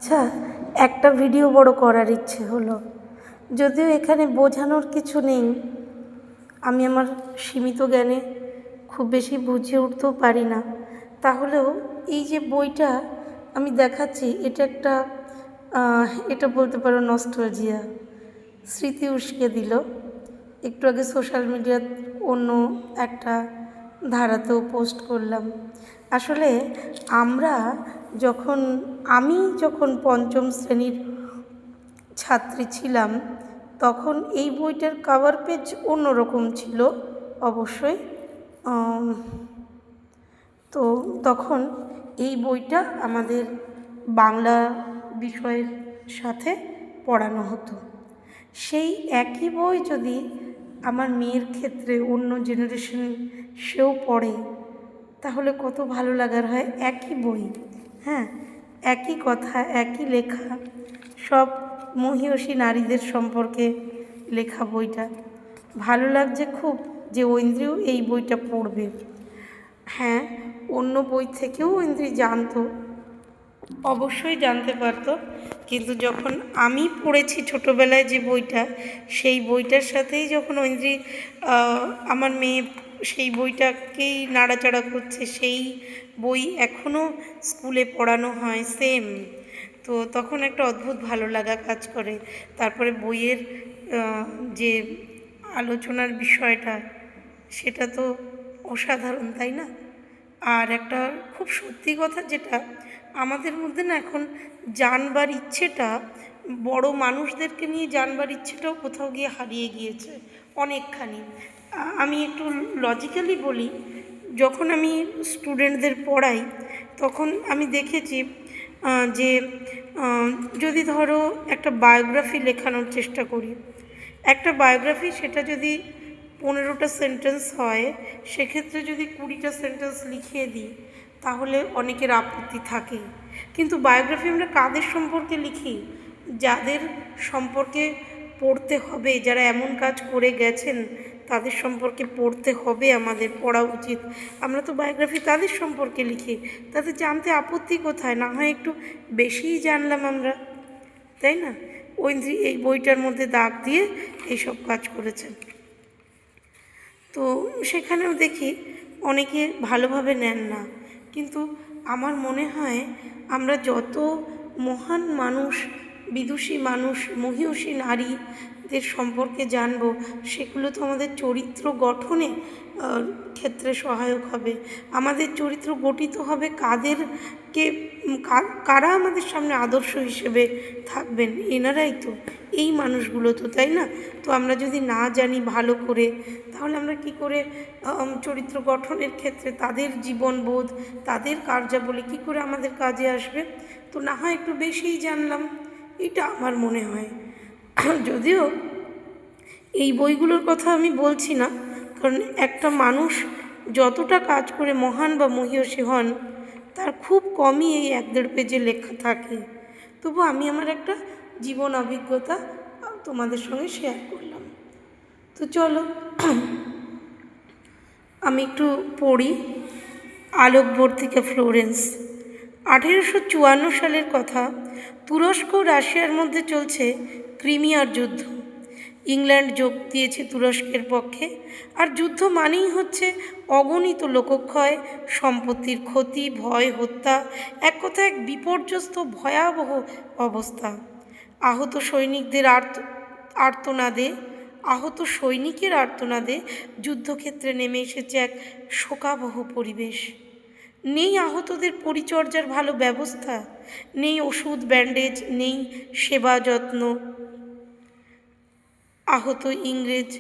আচ্ছা, একটা ভিডিও বড় করার ইচ্ছে হলো, যদিও এখানে বোঝানোর কিছু নেই। আমি আমার সীমিত জ্ঞানে খুব বেশি বুঝে উঠতেও পারি না। তাহলেও এই যে বইটা আমি দেখাচ্ছি, এটা বলতে পারো নস্টালজিয়া, স্মৃতি উস্কে দিল। একটু আগে সোশ্যাল মিডিয়ার অন্য একটা ধারাতেও পোস্ট করলাম। আসলে আমি যখন পঞ্চম শ্রেণীর ছাত্রী ছিলাম, তখন এই বইটার কভার পেজ অন্যরকম ছিল অবশ্যই। তো তখন এই বইটা আমাদের বাংলা বিষয়ের সাথে পড়ানো হতো। সেই একই বই যদি আমার মেয়ের ক্ষেত্রে অন্য জেনারেশন সেও পড়ে, তাহলে কত ভালো লাগার হয়। একই বই, হ্যাঁ, একই কথা, একই লেখা, সব মহীয়সী নারীদের সম্পর্কে লেখা বইটা। ভালো লাগছে খুব যে ঐন্দ্রিও এই বইটা পড়বে। হ্যাঁ, অন্য বই থেকেও ঐন্দ্রি জানতো, অবশ্যই জানতে পারতো, কিন্তু যখন আমি পড়েছি ছোটোবেলায় যে বইটা, সেই বইটার সাথেই যখন ঐন্দ্রি আমার মেয়ে সেই বইটাকেই নাড়াচাড়া করছে, সেই বই এখনও স্কুলে পড়ানো হয় সেম, তো তখন একটা অদ্ভুত ভালো লাগা কাজ করে। তারপরে বইয়ের যে আলোচনার বিষয়টা, সেটা তো অসাধারণ, তাই না? আর একটা খুব সত্যি কথা, যেটা আমাদের মধ্যে না এখন জানবার ইচ্ছেটা, বড় মানুষদেরকে নিয়ে জানবার ইচ্ছেটাও কোথাও গিয়ে হারিয়ে গিয়েছে অনেকখানি। আমি একটু লজিক্যালি বলি, যখন আমি স্টুডেন্টদের পড়াই, তখন আমি দেখেছি যে যদি ধরো একটা বায়োগ্রাফি লেখানোর চেষ্টা করি, একটা বায়োগ্রাফি সেটা যদি 15টা সেন্টেন্স হয়, সেক্ষেত্রে যদি 20টা সেন্টেন্স লিখিয়ে দিই, তাহলে অনেকের আপত্তি থাকে। কিন্তু বায়োগ্রাফি আমরা কাদের সম্পর্কে লিখি? যাদের সম্পর্কে পড়তে হবে, যারা এমন কাজ করে গেছেন, তাদের সম্পর্কে পড়তে হবে, আমাদের পড়া উচিত। আমরা তো বায়োগ্রাফি তাদের সম্পর্কে লিখি, তাদের জানতে আপত্তি কোথায়? না হয় একটু বেশিই জানলাম আমরা, তাই না? ঐন্দ্রি এই বইটার মধ্যে দাগ দিয়ে এইসব কাজ করেছেন। তো সেখানেও দেখি অনেকে ভালোভাবে নেন না, কিন্তু আমার মনে হয় আমরা যত মহান মানুষ, বিদুষী মানুষ, মহীয়সী নারীদের সম্পর্কে জানব, সেগুলো তো আমাদের চরিত্র গঠনে ক্ষেত্রে সহায়ক হবে। আমাদের চরিত্র গঠিত হবে কারা আমাদের সামনে আদর্শ হিসেবে থাকবেন, এনারাই তো, এই মানুষগুলো তো, তাই না? তো আমরা যদি না জানি ভালো করে, তাহলে আমরা কি করে চরিত্র গঠনের ক্ষেত্রে তাদের জীবনবোধ, তাদের কার্যাবলী কী করে আমাদের কাজে আসবে? তো না হয় একটু বেশিই জানলাম, এটা আমার মনে হয়। যদিও এই বইগুলোর কথা আমি বলছি না, কারণ একটা মানুষ যতটা কাজ করে মহান বা মহীয়সী হন, তার খুব কমই এই 1-1.5 পেজে লেখা থাকে। তবু আমি আমার একটা জীবন অভিজ্ঞতা তোমাদের সঙ্গে শেয়ার করলাম। তো চলো আমি একটু পড়ি। আলোকবর্তিকা ফ্লোরেন্স। 1854 সালের কথা। তুরস্ক ও রাশিয়ার মধ্যে চলছে ক্রিমিয়ার যুদ্ধ। ইংল্যান্ড যোগ দিয়েছে তুরস্কের পক্ষে। আর যুদ্ধ মানেই হচ্ছে অগণিত লোকক্ষয়, সম্পত্তির ক্ষতি, ভয়, হত্যা, এক কথায় এক বিপর্যস্ত ভয়াবহ অবস্থা। আহত সৈনিকের আর্তনাদে যুদ্ধক্ষেত্রে নেমে এসেছে এক শোকাবহ পরিবেশ। নেই আহতদের পরিচর্যার ভালো ব্যবস্থা, নেই ওষুধ, ব্যান্ডেজ, নেই সেবা যত্ন। আহত ইংরেজ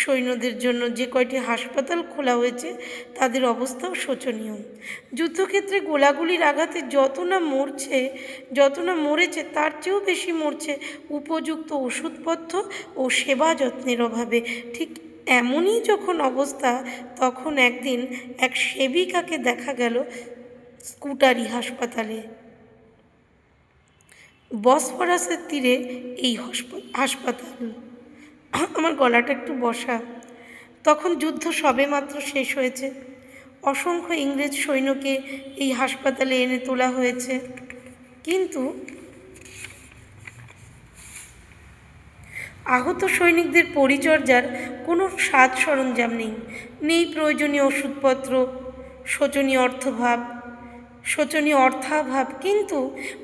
সৈন্যদের জন্য যে কয়টি হাসপাতাল খোলা হয়েছে, তাদের অবস্থাও শোচনীয়। যুদ্ধক্ষেত্রে গোলাগুলির আঘাতে যত না মরেছে, তার চেয়েও বেশি মরছে উপযুক্ত ওষুধপত্র ও সেবা যত্নের অভাবে। ঠিক এমনই যখন অবস্থা, তখন একদিন এক সেবিকাকে দেখা গেল স্কুটারি হাসপাতালে। বসফরাসের তীরে এই হাসপাতাল। আমার গলাটা একটু বসা। তখন যুদ্ধ সবেমাত্র শেষ হয়েছে। অসংখ্য ইংরেজ সৈন্যকে এই হাসপাতালে এনে তোলা হয়েছে, কিন্তু আহত সৈনিকদের পরিচর্যার কোনো সাজ সরঞ্জাম নেই, নেই প্রয়োজনীয় ওষুধপত্র, শোচনীয় অর্থাভাব, কিন্তু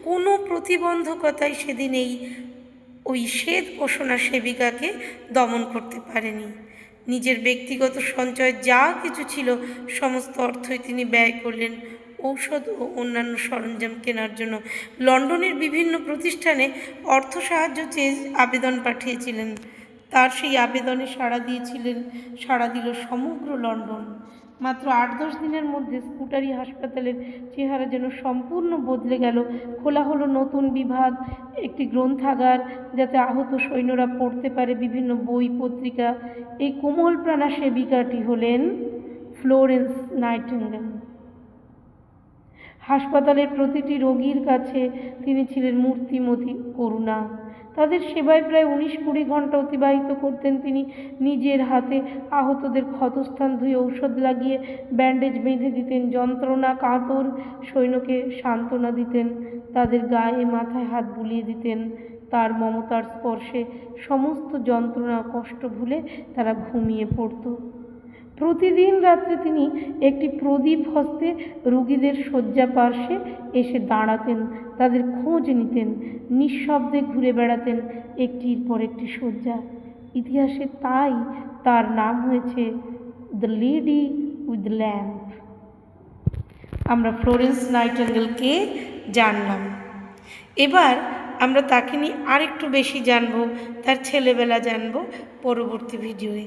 কোনো প্রতিবন্ধকতাই সেদিন ওই শ্বেত পোষণা সেবিকাকে দমন করতে পারেনি। নিজের ব্যক্তিগত সঞ্চয় যা কিছু ছিল সমস্ত অর্থই তিনি ব্যয় করলেন ঔষধ ও অন্যান্য সরঞ্জাম কেনার জন্য। লন্ডনের বিভিন্ন প্রতিষ্ঠানে অর্থ সাহায্য চেয়ে আবেদন পাঠিয়েছিলেন। তার সেই আবেদনে সাড়া দিল সমগ্র লন্ডন। মাত্র 8-10 দিনের মধ্যে স্কুটারি হাসপাতালের চেহারা যেন সম্পূর্ণ বদলে গেল। খোলা হলো নতুন বিভাগ, একটি গ্রন্থাগার, যাতে আহত সৈন্যরা পড়তে পারে বিভিন্ন বই পত্রিকা। এই কোমল প্রাণা সেবিকাটি হলেন ফ্লোরেন্স নাইটিঙ্গেল। হাসপাতালের প্রতিটি রোগীর কাছে তিনি ছিলেন মূর্তিমতী করুণা। তাদের সেবায় প্রায় 19-20 ঘন্টা অতিবাহিত করতেন তিনি নিজের হাতে। আহতদের ক্ষতস্থান ধুয়ে ঔষধ লাগিয়ে ব্যান্ডেজ বেঁধে দিতেন, যন্ত্রণা কাতর সৈন্যকে সান্ত্বনা দিতেন, তাদের গায়ে মাথায় হাত বুলিয়ে দিতেন। তার মমতার স্পর্শে সমস্ত যন্ত্রণা কষ্ট ভুলে তারা ঘুমিয়ে পড়ত। প্রতিদিন রাত্রে তিনি একটি প্রদীপ হস্তে রোগীদের শয্যা পার্শ্বে এসে দাঁড়াতেন, তাদের খোঁজ নিতেন, নিঃশব্দে ঘুরে বেড়াতেন একটির পর একটি শয্যা। ইতিহাসে তাই তার নাম হয়েছে দ্য লেডি উইথ ল্যাম্প। আমরা ফ্লোরেন্স নাইটিঙ্গেলকে জানলাম। এবার আমরা তাকে নিয়ে আরেকটু বেশি জানবো, তার ছেলেবেলা জানবো পরবর্তী ভিডিওয়ে।